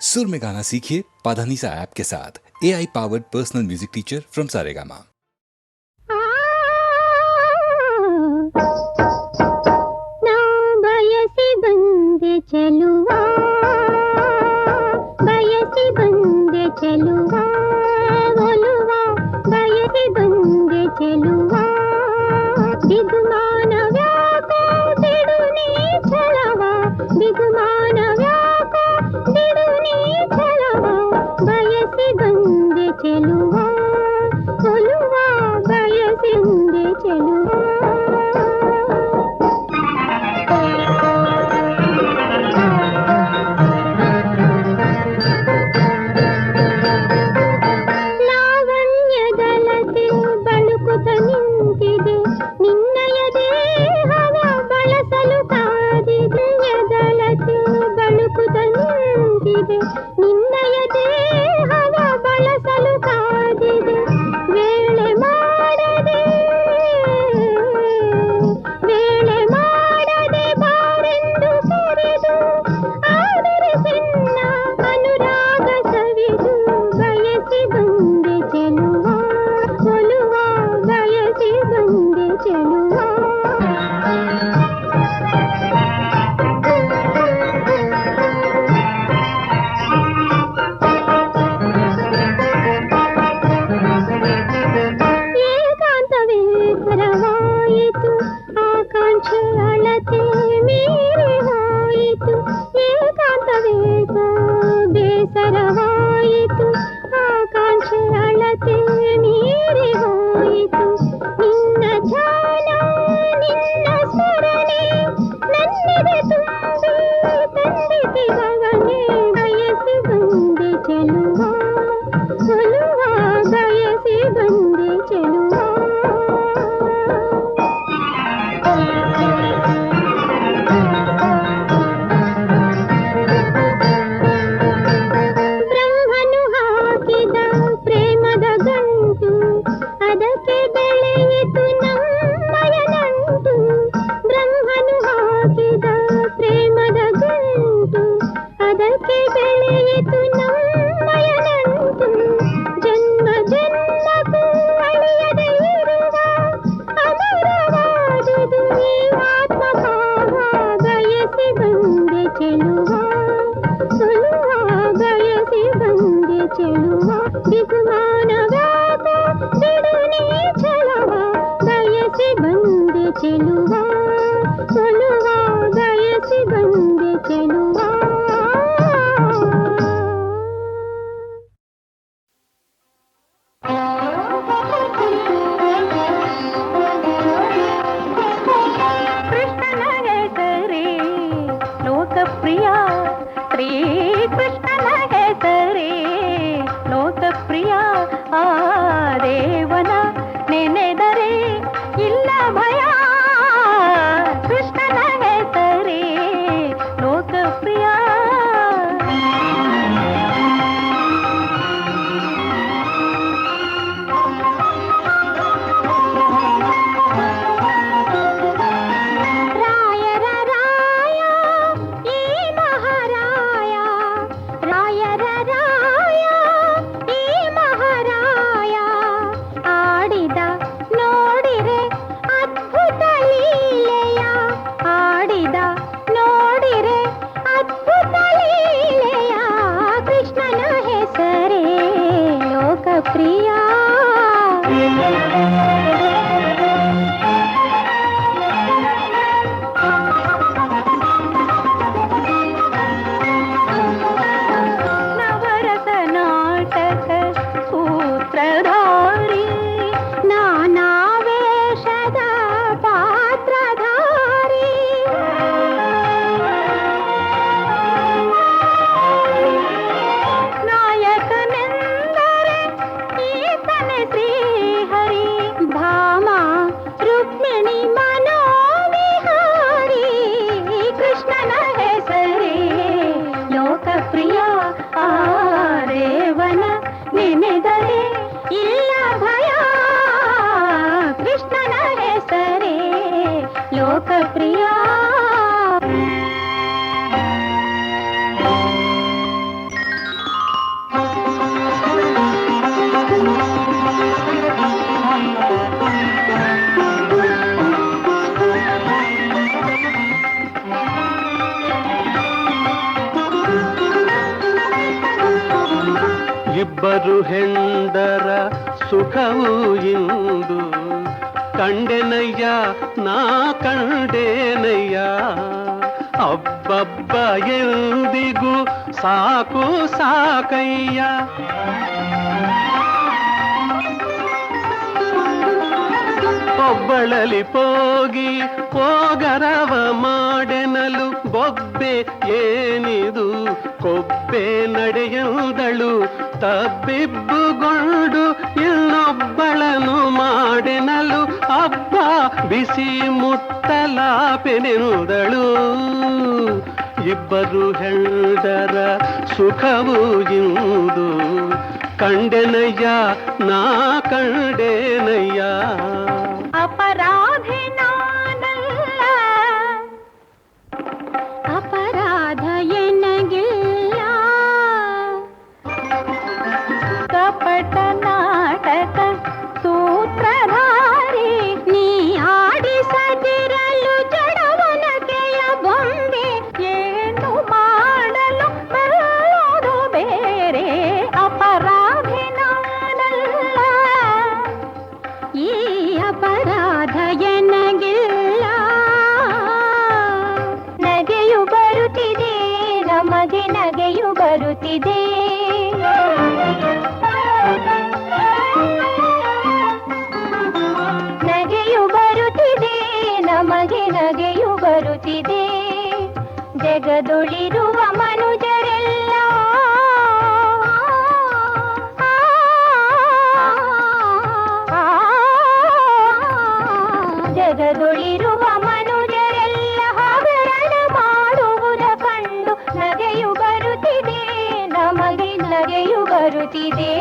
सुर में गाना सीखिए पाधानीसा ऐप के साथ। AI powered personal music teacher from Saregama. ಚೆಲುವಾ ಬಯಸಿ ಬಂದೆ ಚೆಲುವಾ ಒಲುವಾ ಬಯಸಿ ಬಂದೆ ಚೆಲುವಾ ಬಿಗುಮಾನ ವ್ಯಾಕೋ ಬಿಡು ನೀ ಛಲವಾ ಬಿಗುಮಾನ ವ್ಯಾಕೋ ಬಿಡು ನೀ ಛಲವಾ ಬಯಸಿ ಬಂದೆ ಚೆಲುವಾ ಒಲುವಾ ಬಯಸಿ ಬಂದೆ ಚೆಲುವಾ ಇಬ್ಬರು ಹೆಂಡರ ಸುಖವು ಇಂದು ಕಂಡೆನಯ್ಯ ನಾ ಕಂಡೇನಯ್ಯ. ಅಬ್ಬಬ್ಬ ಎಂದಿಗೂ ಸಾಕು ಸಾಕಯ್ಯ. ಒಬ್ಬಳಲಿ ಪೋಗಿ ಪೋಗರವ ಮಾಡೆನಲು ಬೊಬ್ಬೆ ಏನಿದು ಕೊಬ್ಬೆ ನಡೆಯುವುದಳು ತಬ್ಬಿಬ್ಬುಗೊಂಡು ಇನ್ನೊಬ್ಬಳನು ಮಾಡೆನಲು ಹಬ್ಬ ಬಿಸಿ ಮುಟ್ಟಲಾಪೆನೆಂದಳು. ಇಬ್ಬರು ಹೆಂಡರ ಸುಖವು ಇಂದು ಕಂಡೆನಯ್ಯ ನಾ ಕಂಡೇನಯ್ಯ. ಅಪರಾಧಿ ನಾನಲ್ಲ, ಅಪರಾಧ ಎನಗಿಲ್ಲ. ಕಪಟ ನಾಟಕ ಸೂತ್ರಧಾರಿ ನೀ ಆಡಿಸದಿರಲು ಜಡವನಕೆಯ ಬೊಂಬೆ ಏನು ಮಾಡಲು ಬರೋದು ಬೇರೆ. ಅಪರಾಧಿ ನಾನಲ್ಲ, ಈ ಅಪರಾಧ ಎನಗಿಲ್ಲ. ನಗೆಯು ಬರುತ್ತಿದೆ ನಮಗೆ ನಗೆಯು ಬರುತ್ತಿದೆ. ನಗೆಯು ಬರುತ್ತಿದೆ ನಮಗೆ ನಗೆಯು ಬರುತ್ತಿದೆ. ಜಗದೊಳಿರುವ ಮನುಜರೆಲ್ಲ ಜಗದೊಳಿರುವ ಮನುಜರೆಲ್ಲ ಹಗರಣ ಮಾಡುವುದ ಕಂಡು ನಗೆಯು ಬರುತ್ತಿದೆ ನಮಗೆ ನಗೆಯು ಬರುತ್ತಿದೆ.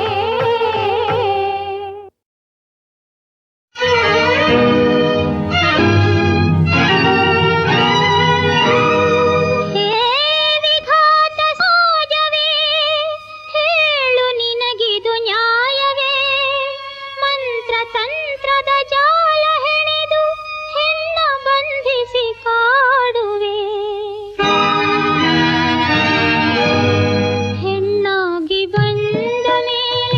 ಹೆಣ್ಣಾಗಿ ಬಂದ ಮೇಲೆ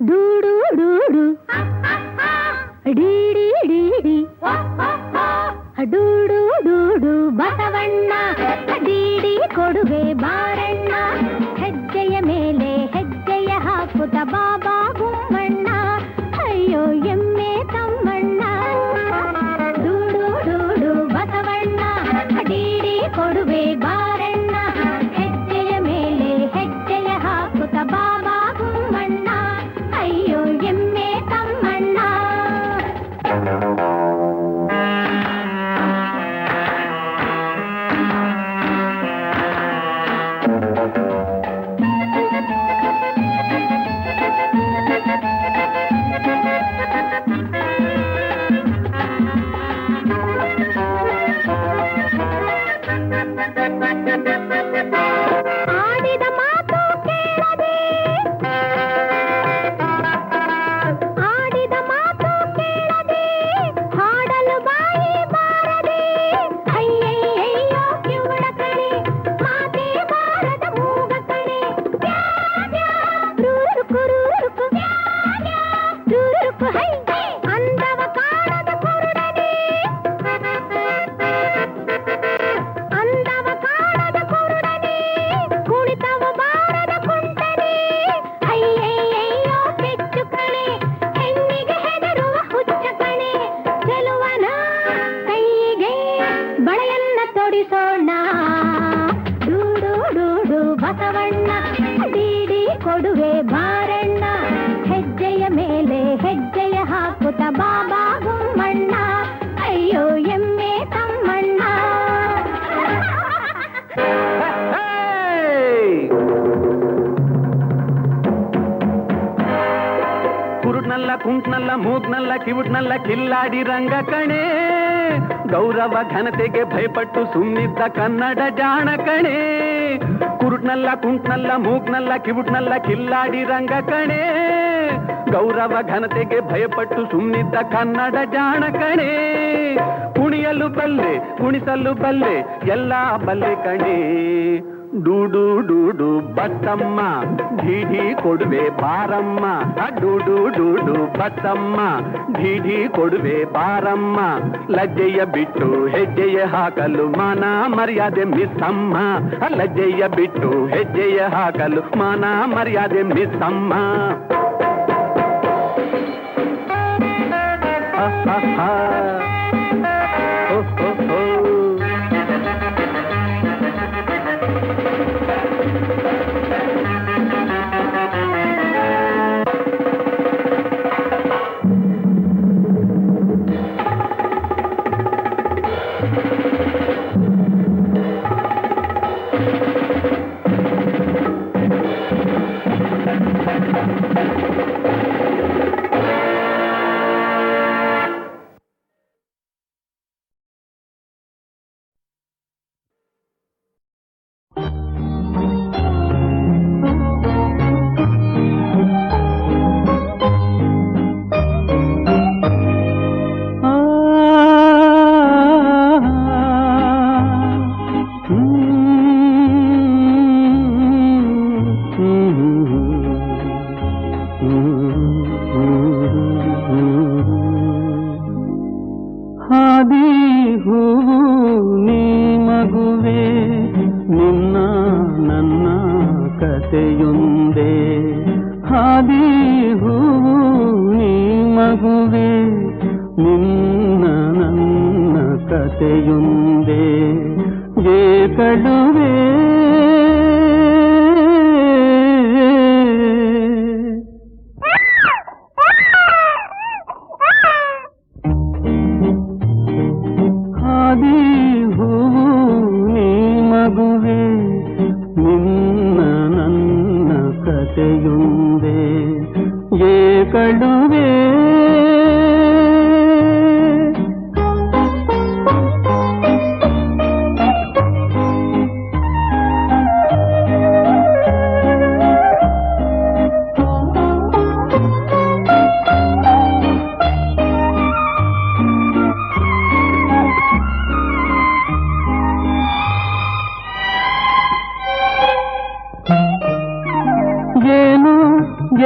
ಡೂಡು ಡೂಡು ಡೀಡಿ ಡೀಡಿ ಡೂಡು ಡೂಡು ಬಸವಣ್ಣ ಡೀಡಿ ಕೊಡುವೆ ಬಾರಣ್ಣ ಹೆಜ್ಜೆಯ ಮೇಲೆ ಹೆಜ್ಜೆಯ ಹಾಕುತ್ತ ಬಾಬಾ ಗುಮ್ಮಣ್ಣ ಅಯ್ಯೋ ಎಮ್ಮೆ ತಮ್ಮಣ್ಣ ಡೂಡು ಡೂಡು ಬಸವಣ್ಣ ಡೀಡಿ ಕೊಡುವೆ ಬಾರಣ್ಣ ಹೆಜ್ಜೆಯ ಮೇಲೆ ಹೆಜ್ಜೆಯ ಹಾಕುತ್ತ ಬಾಬಾ ಗುಮ್ಮಣ್ಣ ಅಯ್ಯೋ ಎಮ್ಮೆ ತಮ್ಮಣ್ಣ. ಆಡಿದ ಮಾತು ಕೇಳದೆ ಆಡಿದ ಮಾತು ಕೇಳದೆ ಹಾಡಲು ಬಾಯಿ ಬಾರದೆ ಅಯ್ಯಯ್ಯಯ್ಯೋ ಕಿವುಡ ಕಣೆ ಮಾತೇ ಬಾರದ ಮೂಗ ಕಣೆ ರೂರುಕು ರೂರುಕು ರೂರುಕು ಹೈ ಅಂದವ ಕಾಣದ ಕುರುಡನೆ ಅಂದವ ಕಾಣದ ಕುರುಡನೆ ಕುಣಿತವ ಬಾರದ ಕುಂಟನೆ ಅಯ್ಯಯ್ಯಯ್ಯೋ ಕೆಚ್ಚು ಕಣೆ ಹೆಣ್ಣಿಗೆ ಹೆದರುವ ಹುಚ್ಚ ಕಣೆ ಚೆಲುವನ ಕೈಗೆ ಬಳೆಯನ್ನ ತೊಡಿಸೋಣ ಡೂಡು ಡೂಡು ಬಸವಣ್ಣ ಡೀಡಿ ಕೊಡುವೆ ಬಾರಣ್ಣ ಹೆಜ್ಜೆಯ ಮೇಲೆ ಹೆಜ್ಜೆಯ ಹಾಕುತ್ತ ಬಾಬಾ ಗುಮ್ಮಣ್ಣ ಅಯ್ಯೋ ಎಮ್ಮೆ ತಮ್ಮಣ್ಣ. ಕುರುಡ್ನಲ್ಲ ಕುಂಟ್ನಲ್ಲ ಮೂಗ್ನಲ್ಲ ಕಿವುಡ್ನಲ್ಲ ಕಿಲ್ಲಾಡಿ ರಂಗ ಕಣೆ ಗೌರವ ಘನತೆಗೆ ಭಯಪಟ್ಟು ಸುಮ್ನಿದ್ದ ಕನ್ನಡ ಜಾಣ ಕಣೆ ಕುರುಡ್ನಲ್ಲ ಕುಂಟ್ನಲ್ಲ ಮೂಗ್ನಲ್ಲ ಕಿವುಡ್ನಲ್ಲ ಕಿಲ್ಲಾಡಿ ರಂಗ ಕಣೆ ಗೌರವ ಘನತೆಗೆ ಭಯಪಟ್ಟು ಸುಮ್ನಿದ್ದ ಕನ್ನಡ ಜಾಣ ಕಣೆ ಕುಣಿಯಲು ಬಲ್ಲೆ ಕುಣಿಸಲು ಬಲ್ಲೆ ಎಲ್ಲ ಬಲ್ಲೆ ಕಣೆ ಡೂಡು ಡೂಡು ಬತ್ತಮ್ಮ ಢೀಢಿ ಕೊಡುವೆ ಬಾರಮ್ಮ ಡೂಡು ಡೂಡು ಬತ್ತಮ್ಮ ಢೀಢಿ ಕೊಡುವೆ ಬಾರಮ್ಮ ಲಜ್ಜೆಯ ಬಿಟ್ಟು ಹೆಜ್ಜೆಯ ಹಾಕಲು ಮಾನ ಮರ್ಯಾದೆ ಮಿಸ್ಸಮ್ಮ ಲಜ್ಜೆಯ ಬಿಟ್ಟು ಹೆಜ್ಜೆಯ ಹಾಕಲು ಮಾನ ಮರ್ಯಾದೆ ಮಿಸ್ಸಮ್ಮ.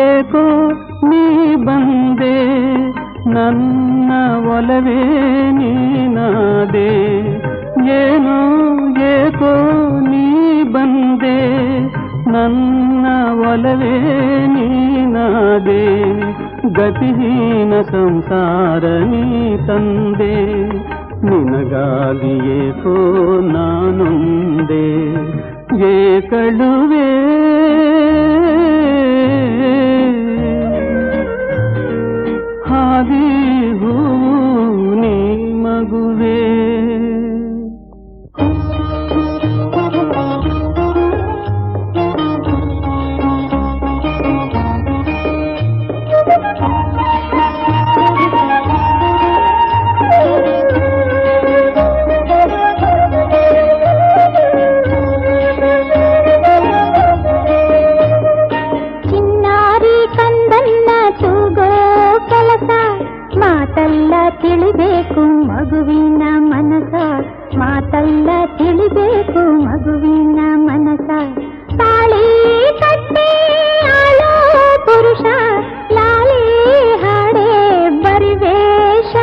ಏಕೋ ನೀ ಬಂದೆ ನನ್ನ ಒಲವೇ ನೀನಾದೆ ಏನೋ ಏಕೋ ನೀ ಬಂದೆ ನನ್ನ ಒಲವೇ ನೀನಾದೆ ಗತಿಹೀನ ಸಂಸಾರ ನೀ ತಂದೆ ನಿನಗಾಗಿ ಏಕೋ ನಾನೊಂದೆ ಏಕಳುವೆ ಹಾದಿ ಹೂವು ನೀ ಮಗುವೆ ಮಾತಲ್ಲ ತಿಳಿಬೇಕು ಮಗುವಿನ ಮನಸ ಮಾತಲ್ಲ ತಿಳಿಬೇಕು ಮಗುವಿನ ಮನಸ ತಾಳಿ ಕಟ್ಟಿ ಆಳೋ ಪುರುಷ ಲಾಲಿ ಹಾಡೆ ಬರಿವೇಶ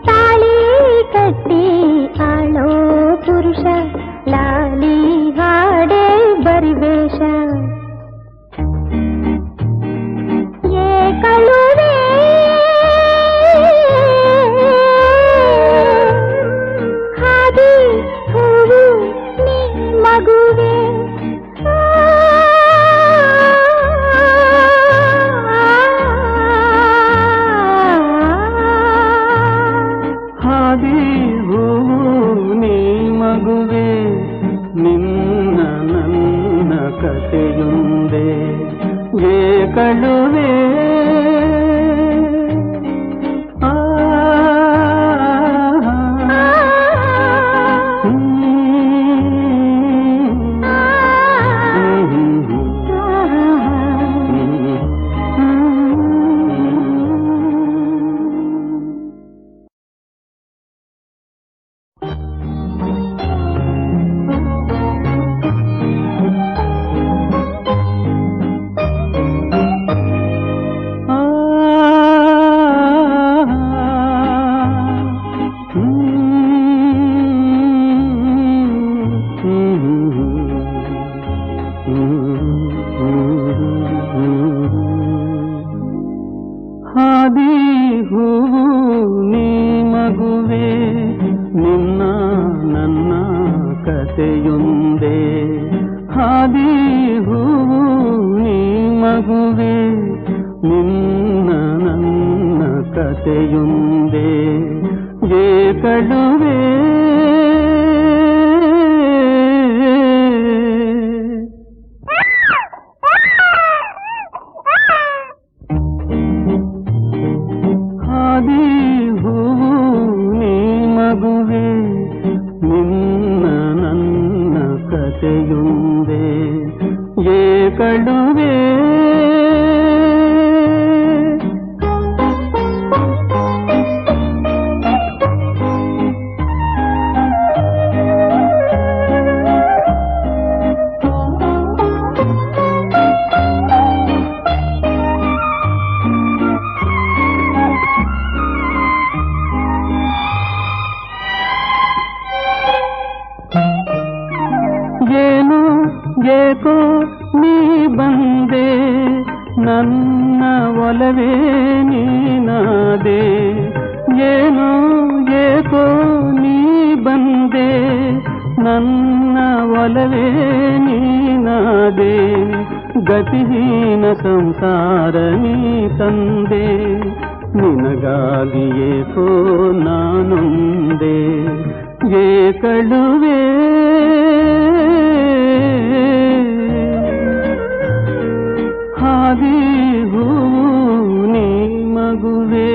ತಾಳಿ ಕಟ್ಟಿ ಆಳೋ ಪುರುಷ ಲಾಲಿ ಹಾಡೆ ಬರಿವೇಶ ಏಕಳುವೆ ಮಗುವೆ ಹಾದಿ ಹೂವು ನೀ ಮಗುವೆ ನಿನ್ನ ನನ್ನ ಕಥೆಯುಂದೆ ಏಕಳುವೆ ಹಾದಿ ಹೂವು ನೀ ಮಗುವೆ ನಿನ್ನ ನನ್ನ ಕಥೆಯುಂದೆ ಹಾದಿ ಹೂವು ನೀ ಮಗುವೆ ನಿನ್ನ ನನ್ನ ಕಥೆಯುಂದೆ ಏಕಳುವೆ ಹಾದಿ ಹೂವು ನೀ ಮಗುವೆ ನಿನ್ನ ನನ್ನ ಕಥೆಯುಂದೆ ಏಕಳುವೆ ಏನು ಏಕೋ ನೀ ಬಂದೆ ನನ್ನ ಒಲವೇ ನೀನಾದೆ ಏನು ಏಕೋ ನೀ ಬಂದೆ ನನ್ನ ಒಲವೇ ನೀನಾದೆ ಗತಿಹೀನ ಸಂಸಾರ ನೀ ತಂದೆ ನಿನಗಾಗಿ ಏಕೋ ನಾನೊಂದೆ ಏಕಳುವೆ ಹಾದಿ ಹೂವು ನೀ ಮಗುವೆ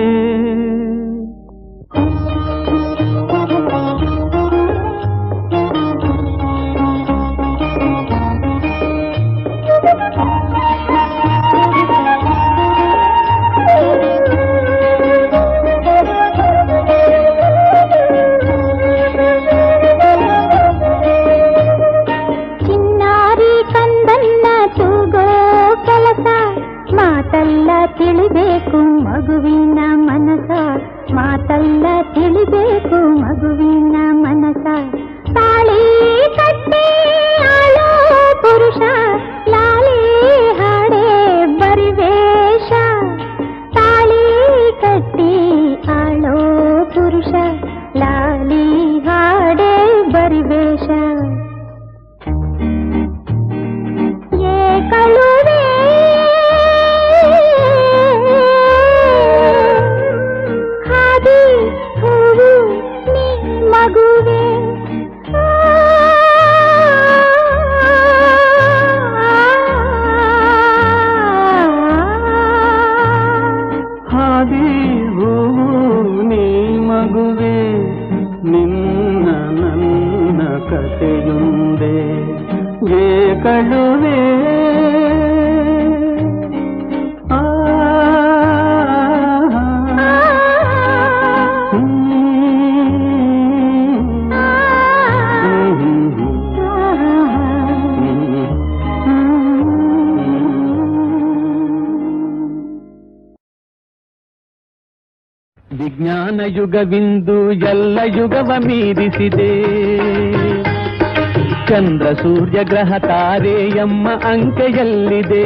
ವಿಜ್ಞಾನ ಯುಗವಿಂದು ಎಲ್ಲ ಯುಗವ ಮೀರಿಸಿದೆ. ಚಂದ್ರ ಸೂರ್ಯ ಗ್ರಹ ತಾರೆ ಎಂಬ ಅಂಕೆಯಲ್ಲಿದೆ.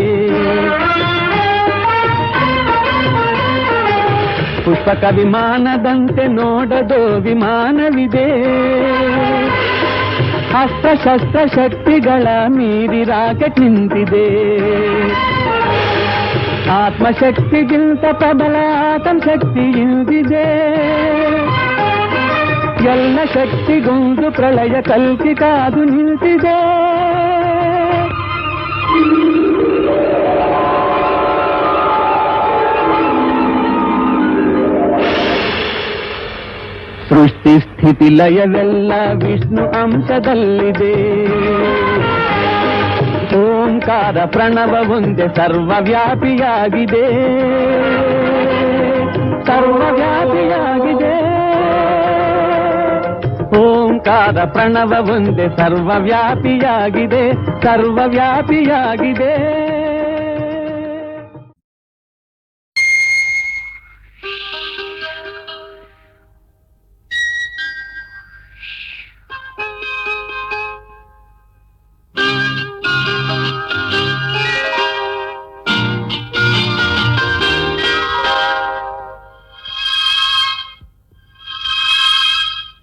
ಪುಷ್ಪಕ ವಿಮಾನದಂತೆ ನೋಡದೋ ವಿಮಾನವಿದೆ. ಅಸ್ತ್ರ ಶಸ್ತ್ರ ಶಕ್ತಿಗಳ ಮೀರಿ ರಾಕೆಟ್ ನಿಂತಿದೆ. ಆತ್ಮಶಕ್ತಿಗಿಂತ ಪ್ರಬಲ ಆತಂ ಶಕ್ತಿ ಇಲ್ದಿದೆ. ಎಲ್ಲ ಶಕ್ತಿಗೊಂದು ಪ್ರಳಯ ಕಲ್ಕಿ ಕಾದು ನಿಂತಿದೆ. ಸೃಷ್ಟಿ ಸ್ಥಿತಿ ಲಯವೆಲ್ಲ ವಿಷ್ಣು ಅಂಶದಲ್ಲಿದೆ. ಓಂಕಾರ ಪ್ರಣವ ಒಂದೇ ಸರ್ವವ್ಯಾಪಿಯಾಗಿದೆ. ಸರ್ವವ್ಯಾಪಿಯಾಗಿದೆ. ಓಂಕಾರ ಪ್ರಣವ ಒಂದೇ ಸರ್ವವ್ಯಾಪಿಯಾಗಿದೆ. ಸರ್ವವ್ಯಾಪಿಯಾಗಿದೆ.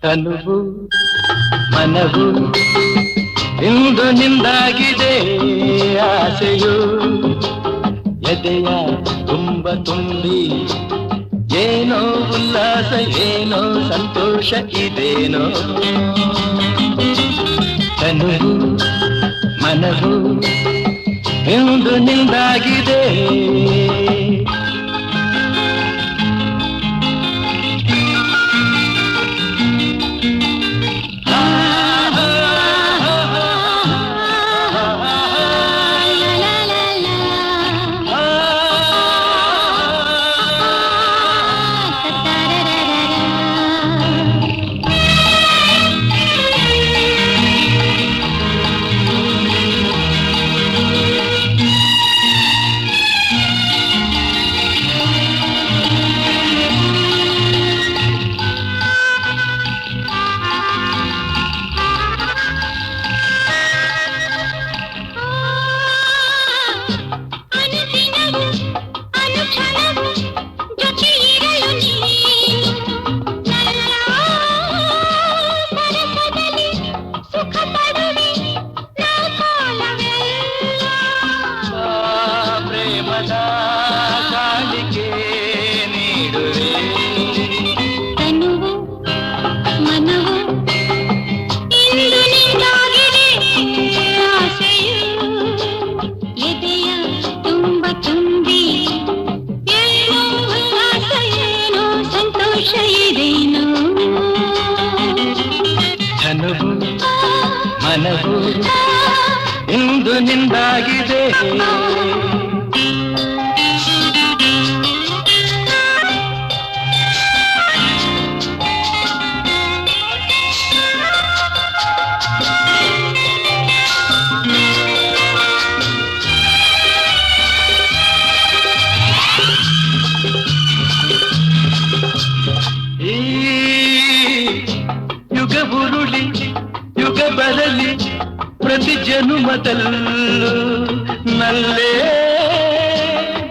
ತನುವು ಮನವು ಇಂದು ನಿಂದಾಗಿದೆ. ಆಸೆಯು ಎದೆಯ ತುಂಬ ತುಂಬಿ ಏನೋ ಉಲ್ಲಾಸ ಏನೋ ಸಂತೋಷ ಇದೇನೋ. ತನುವು ಮನವು ಇಂದು ನಿಂದಾಗಿದೆ. ಮನವು ಇಂದು ನಿಂದಾಗಿದೆ. ಬರಲಿ ಪ್ರತಿ ಜನುಮದಲ್ಲೂ ನಲ್ಲೇ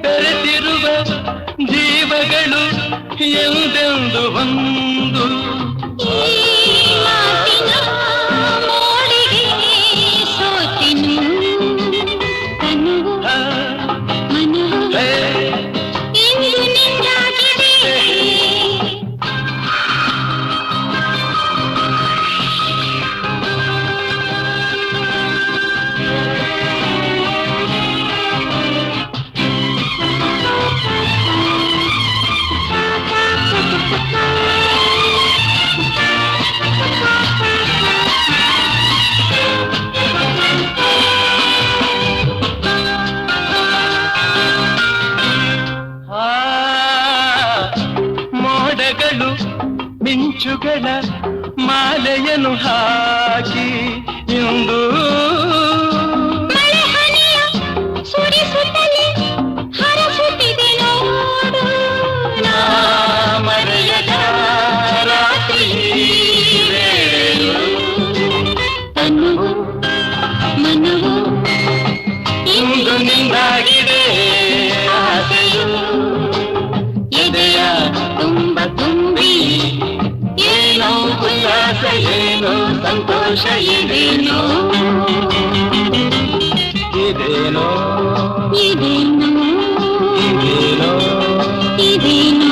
ಬೆರೆತಿರುವ ಜೀವಗಳು ಎಂದೆಂದು ಒಂದು ಮಿಂಚುಗಳ ಮಾಲೆಯನ್ನು ಹಾಕಿ ಇಂದು ಸುರಿಸುತ್ತಲೇ ಹರಸುತ್ತಿದೆ ನೋಡು. ಮರೆಯದ ಎಂದಾಗಿದೆ ಆಸೆಯು ಎದೆಯ ತುಂಬ ತುಂಬಿ ಏನೋ ಉಲ್ಲಾಸ ಏನೋ ಸಂತೋಷ ಇದೇನೋ ಇದೇನೋ ಇದೇನು ಇದೇನೋ ಇದೇನು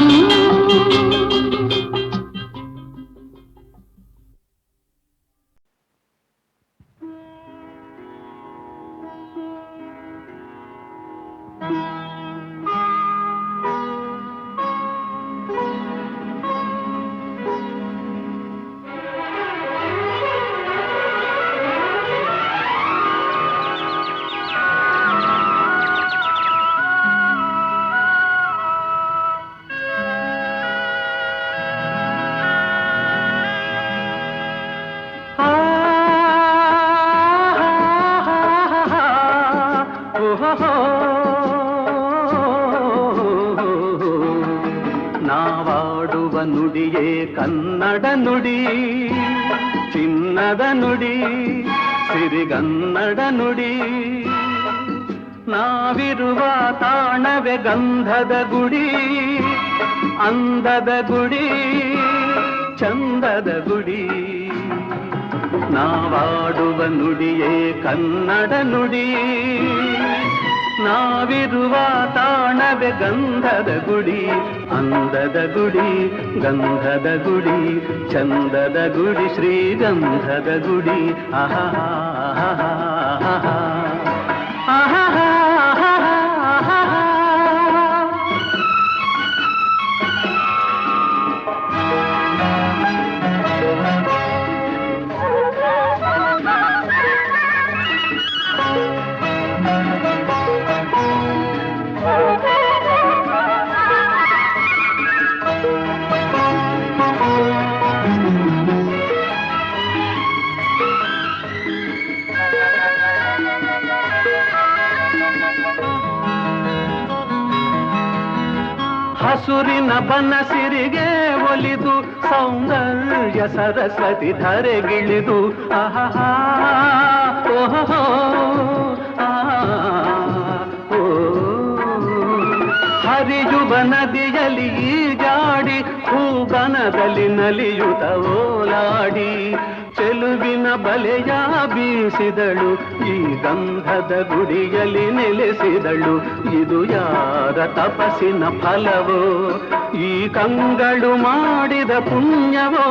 ನಾವಾಡುವ ನುಡಿಯೇ ಕನ್ನಡ ನುಡಿ ಚಿನ್ನದ ನುಡಿ ಸಿರಿಗನ್ನಡ ನುಡಿ ನಾವಿರುವ ತಾಣವೇ ಗಂಧದ ಗುಡಿ ಅಂದದ ಗುಡಿ ಚಂದದ ಗುಡಿ ನಾವಾಡುವ ನುಡಿಯೇ ಕನ್ನಡ ನುಡಿ ನಾವಿರುವ ತಾಣವೇ ಗಂಧದ ಗುಡಿ ಅಂದದ ಗುಡಿ ಗಂಧದ ಗುಡಿ ಚಂದದ ಗುಡಿ ಶ್ರೀಗಂಧದ ಗುಡಿ ಆಹಾ ಆಹಾ ಆಹಾ ಹಸುರಿನ ಬನಸಿರಿಗೆ ಒಲಿದು ಸೌಂದರ್ಯ ಸರಸ್ವತಿ ಧರೆಗಿಳಿದು ಆಹಾ ಓಹೋ ಹರಿಯುವ ನದಿಯಲ್ಲಿ ಈಜಾಡಿ ಹೂಬನದಲ್ಲಿ ನಲಿಯುತ್ತ ಓಲಾಡಿ ಚೆಲುವಿನ ಬಲೆಯ ಬೀಸಿದಳು ಈ ಗಂಧದ ಗುಡಿಯಲ್ಲಿ ನೆಲೆಸಿದಳು ಇದು ಯಾರ ತಪಸ್ಸಿನ ಫಲವೋ ಈ ಕಂಗಳು ಮಾಡಿದ ಪುಣ್ಯವೋ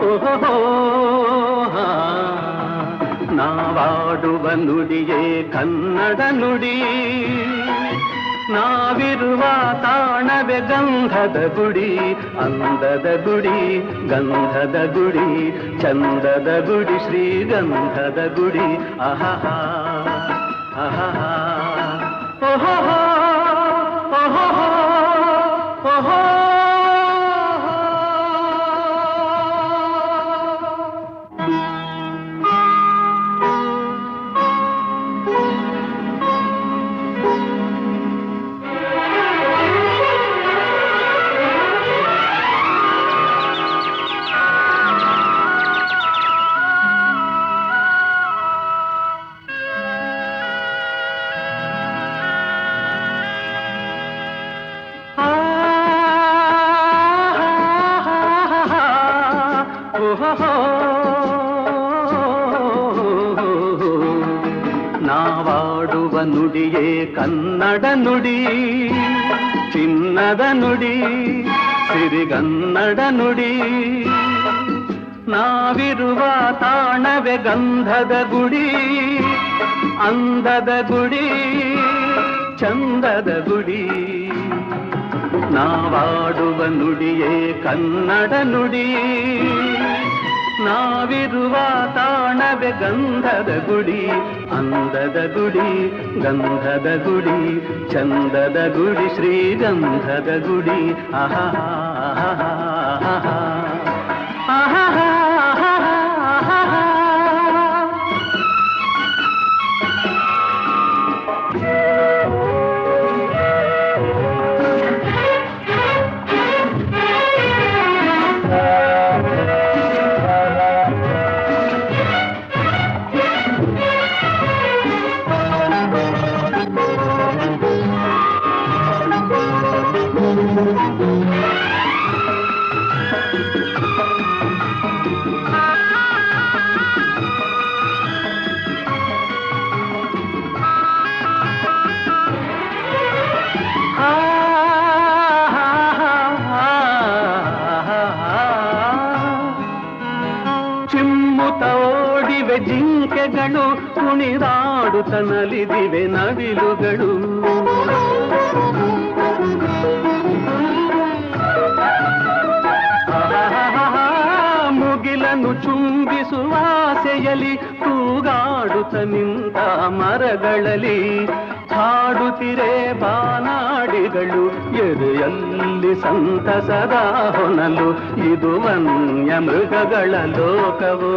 ಓಹೋ ನಾವಾಡುವ ನುಡಿಯೇ ಕನ್ನಡ ನುಡಿ ನಾವಿರುವ ತಾಣವೇ ಗಂಧದ ಗುಡಿ ಅಂದದ ಗುಡಿ ಗಂಧದ ಗುಡಿ ಚಂದದ ಗುಡಿ ಶ್ರೀಗಂಧದ ಗುಡಿ ಆಹಾ ಆಹಾ ಓಹೋ ಓಹೋ ಓಹೋ ನಾವಾಡುವ ನುಡಿಯೇ ಕನ್ನಡ ನುಡಿ ಚಿನ್ನದ ನುಡಿ ಸಿರಿಗನ್ನಡ ನುಡಿ ನಾವಿರುವ ತಾಣವೇ ಗಂಧದ ಗುಡಿ ಅಂದದ ಗುಡಿ ಚಂದದ ಗುಡಿ ನಾವಾಡುವ ನುಡಿಯೇ ಕನ್ನಡ ನುಡಿ ನಾವಿರುವ ತಾಣವೇ ಗಂಧದ ಗುಡಿ ಅಂದದ ಗುಡಿ ಗಂಧದ ಗುಡಿ ಚಂದದ ಗುಡಿ ಶ್ರೀಗಂಧದ ಗುಡಿ ಆಹಾ ಆಹಾ ಆಹಾ ಜಿಂಕೆಗಳು ಕುಣಿದಾಡುತ್ತ ನಲಿದಿವೆ ನವಿಲುಗಳು. ಮುಗಿಲನ್ನು ಚುಂಬಿಸುವ ಆಸೆಯಲ್ಲಿ ತೂಗಾಡುತ್ತ ನಿಂತ ಮರಗಳಲ್ಲಿ ಹಾಡುತ್ತಿರೆ ಬಾನಾಡಿಗಳು ಎದೆಯಲ್ಲಿ ಸಂತಸದ ಹೊನಲು. ಇದು ವನ್ಯ ಮೃಗಗಳ ಲೋಕವೋ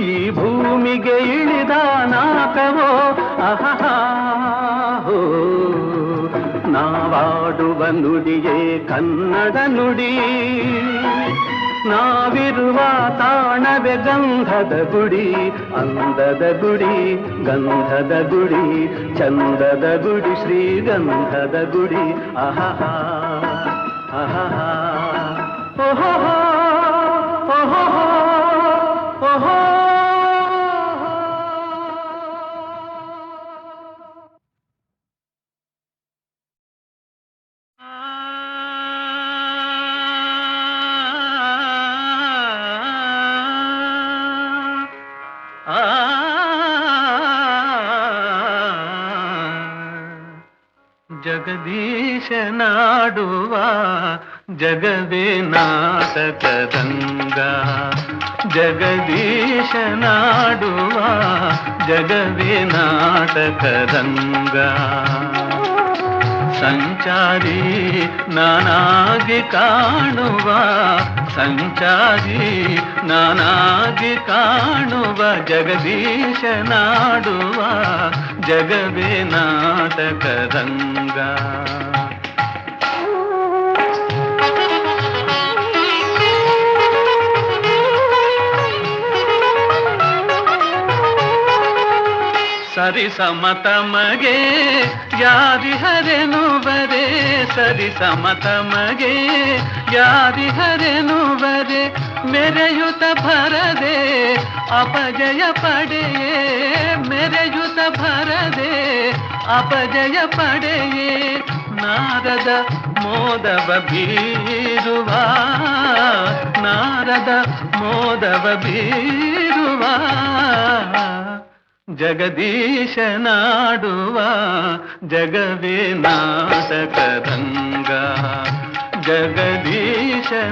ಈ ಭೂಮಿಗೆ ಇಳಿದ ನಾಕವೋ ಅಹಹಾ ಹೋ. ನಾವಾಡುವ ನುಡಿಯೇ ಕನ್ನಡ ನುಡಿ, ನಾವಿರುವ ತಾಣವೇ ಗಂಧದ ಗುಡಿ. ಅಂದದ ಗುಡಿ ಗಂಧದ ಗುಡಿ, ಚಂದದ ಗುಡಿ ಶ್ರೀಗಂಧದ ಗುಡಿ. ಆಹಾ ಆಹಾ ಓಹೋ ಓಹೋ ಓಹೋ. ಜಗದೀಶನಾಡುವ ಜಗವೇ ನಾಟಕದಂಗ, ಜಗದೀಶನಾಡುವ ಜಗವೇ ನಾಟಕದಂಗ. ಸಂಚಾರಿ ನಾನಾಗಿ ಕಾಣುವ, ಸಂಚಾರಿ ನಾನಾಗಿ ಕಾಣುವ ಜಗದೀಶನಾಡುವ ಜಗವೇ ನಾಟಕರಂಗ. ಸರಿಸಮತಮಗೆ ಯಾರಿಹರೆನುವರೆ, ಸರಿಸಮತಮಗೆ ಯಾರಿಹರೆನುವರೆ. ಮೆರೆಯುತ ಭರದೆ ಅಪಜಯ ಪಡೆಯೇ, ಮೆರೆಯುತ ಭರದೆ ಅಪಜಯ ಪಡೆಯೇ. ನಾರದ ಮೋದವ ಬೀರುವ, ನಾರದ ಮೋದವ ಬೀರುವ ಜಗದೀಶನಾಡುವ ಜಗವೇ ನಾಟಕರಂಗ, ಜಗದೀಶನಾಡುವ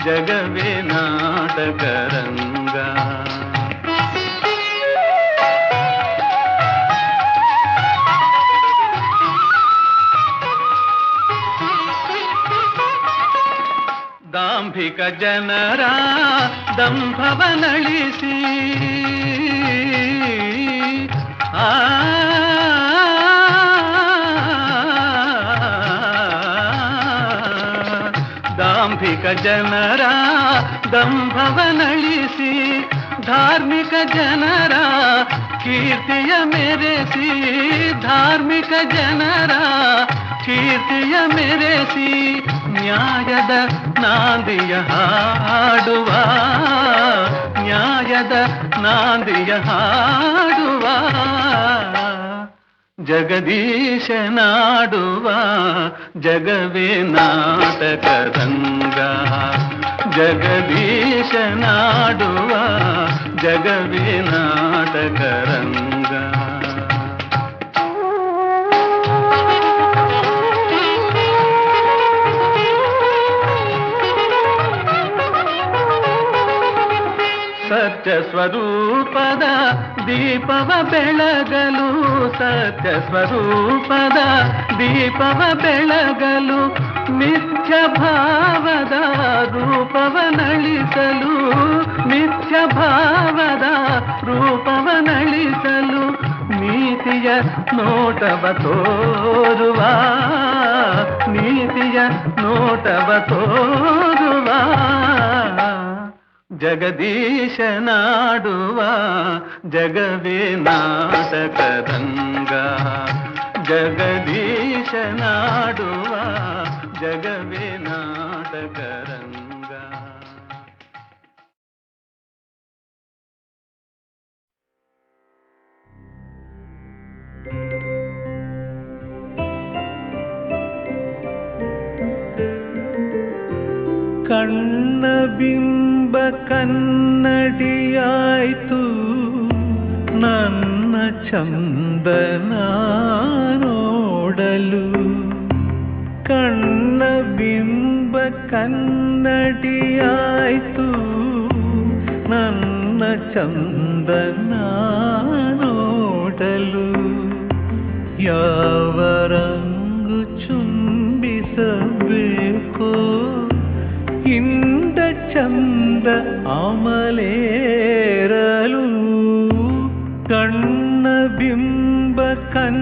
ಜಗವೇ ನಾಟಕರಂಗ. ದಾಂಭಿಕ ಜನರ ದಂಭವನಳಿಸಿ, ದಾಂಭಿಕ ಜನರ ದಂಭವನಳಿಸಿ, ಧಾರ್ಮಿಕ ಜನರ ಕೀರ್ತಿಯ ಮೆರೆಸಿ, ಧಾರ್ಮಿಕ ಜನರ ಕೀರ್ತಿಯ ಮೆರೆಸಿ. ನ್ಯಾಯದ ನಾಂದಿಯ ಹಾಡುವ, ನ್ಯಾಯದ ನಾಂದಿಯ ಹಾಡುವ ಜಗದೀಶನಾಡುವ ಜಗವೇ ನಾಟಕರಂಗ, ಜಗದೀಶನಾಡುವ ಜಗವೇ ನಾಟಕರಂಗ. ಸತ್ಯ ಸ್ವರೂಪದ ದೀಪವ ಬೆಳಗಲು, ಸತ್ಯ ಸ್ವರೂಪದ ದೀಪವ ಬೆಳಗಲು. ಮಿಥ್ಯ ಭಾವದ ರೂಪವನಳಿಸಲು, ಮಿಥ್ಯ ಭಾವದ ರೂಪವನಳಿಸಲು. ನೀತಿಯ ನೋಟವ ತೋರುವ, ನೀತಿಯ ನೋಟವ ತೋರುವ ಜಗದೀಶನಾಡುವ ಜಗವೇ ನಾಟಕರಂಗ, ಜಗದೀಶನಾಡುವ ಜಗವೇ ನಾಟಕರಂಗ. ಕಣ್ಣ ಬಿಂಬ ಕನ್ನಡಿಯಾಯ್ತು ನನ್ನ ಚಂದನ ನೋಡಲು ಕಣ್ಣ ಬಿಂಬ ಕನ್ನಡಿಯಾಯ್ತು ನನ್ನ ಚಂದನ ನೋಡಲು ಯಾವ ರಂಗು ಚುಂಬಿಸಬೇಕೋ ಇಂದ ಚಂದ ಅಮಲೇರಲು ಕಣ್ಣ ಬಿಂಬ ಕನ್ನಡಿಯಾಯ್ತು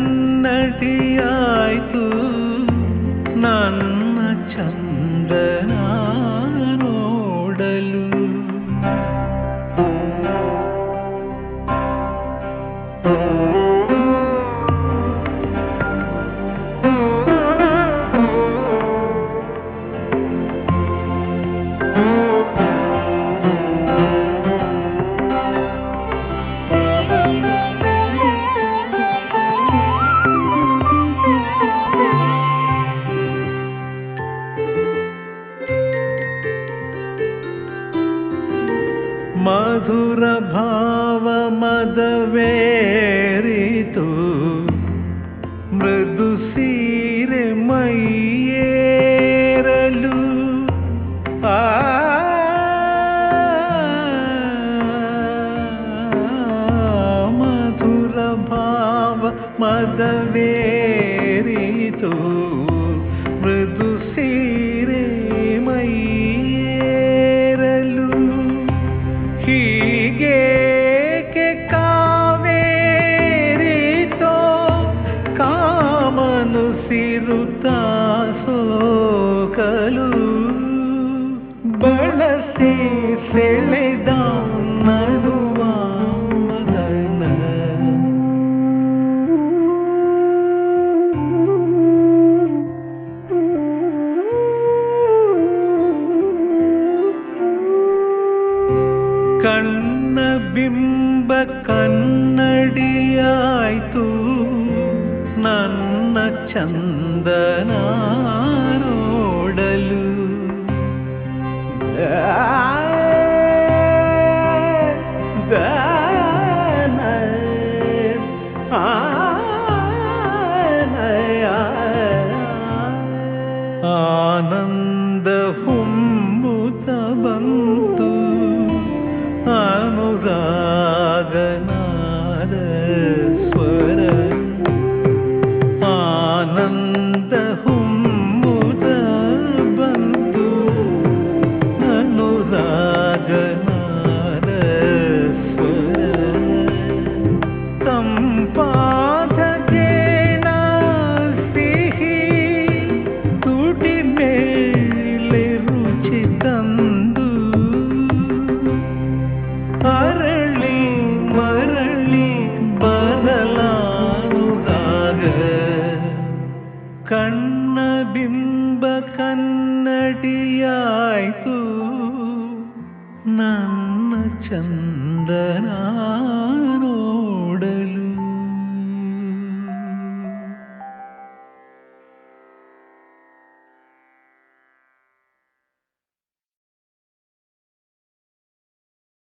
ನನ್ನ ಚಂದನ ನೋಡಲು ಮಧುರ ಭಾವ ಮದವೇರಿತು ಮೃದು ಸೀರೆ ಮೈಯೇರಲು ಮಧುರ ಭಾವ ಮದವೇರಿತು ಮೃದು ಸೀರೆ ಮೈಯೇರಲು ಹೀಗೇಕೆ ಕಾವೇರಿತೋ ಕಾಮನು ಸಿರುತ್ತ ಸೋಕಲು ಬಳಸಿ ಸೆಳೆದ ನಡುವ ಮದನ ಕಣ್ಣ ಬಿಂಬ ಕನ್ನಡಿಯಾಯ್ತು ನನ್ನ ಚಂದನ ನೋಡಲು ಆನಂದ ಹುಮ್ಮುತ ಬಂತು ಅನುರಾಗನಾದ ಸ್ವರ ಆನಂದ ಹುಮ್ಮುತ ಬಂತು ಅನುರಾಗನಾದ ಸ್ವರ ತಂಪಾದ ಜೇನ ಸಿಹಿ ತುಟಿ ಮೇಲೆ ರುಚಿ ತಂದು ಅರಳಿ ಮರಳಿ ಬದಲಾನುರಾಗ ಕಣ್ಣ ಬಿಂಬ ಕನ್ನಡಿಯಾಯ್ತು ನನ್ನ ಚಂದನ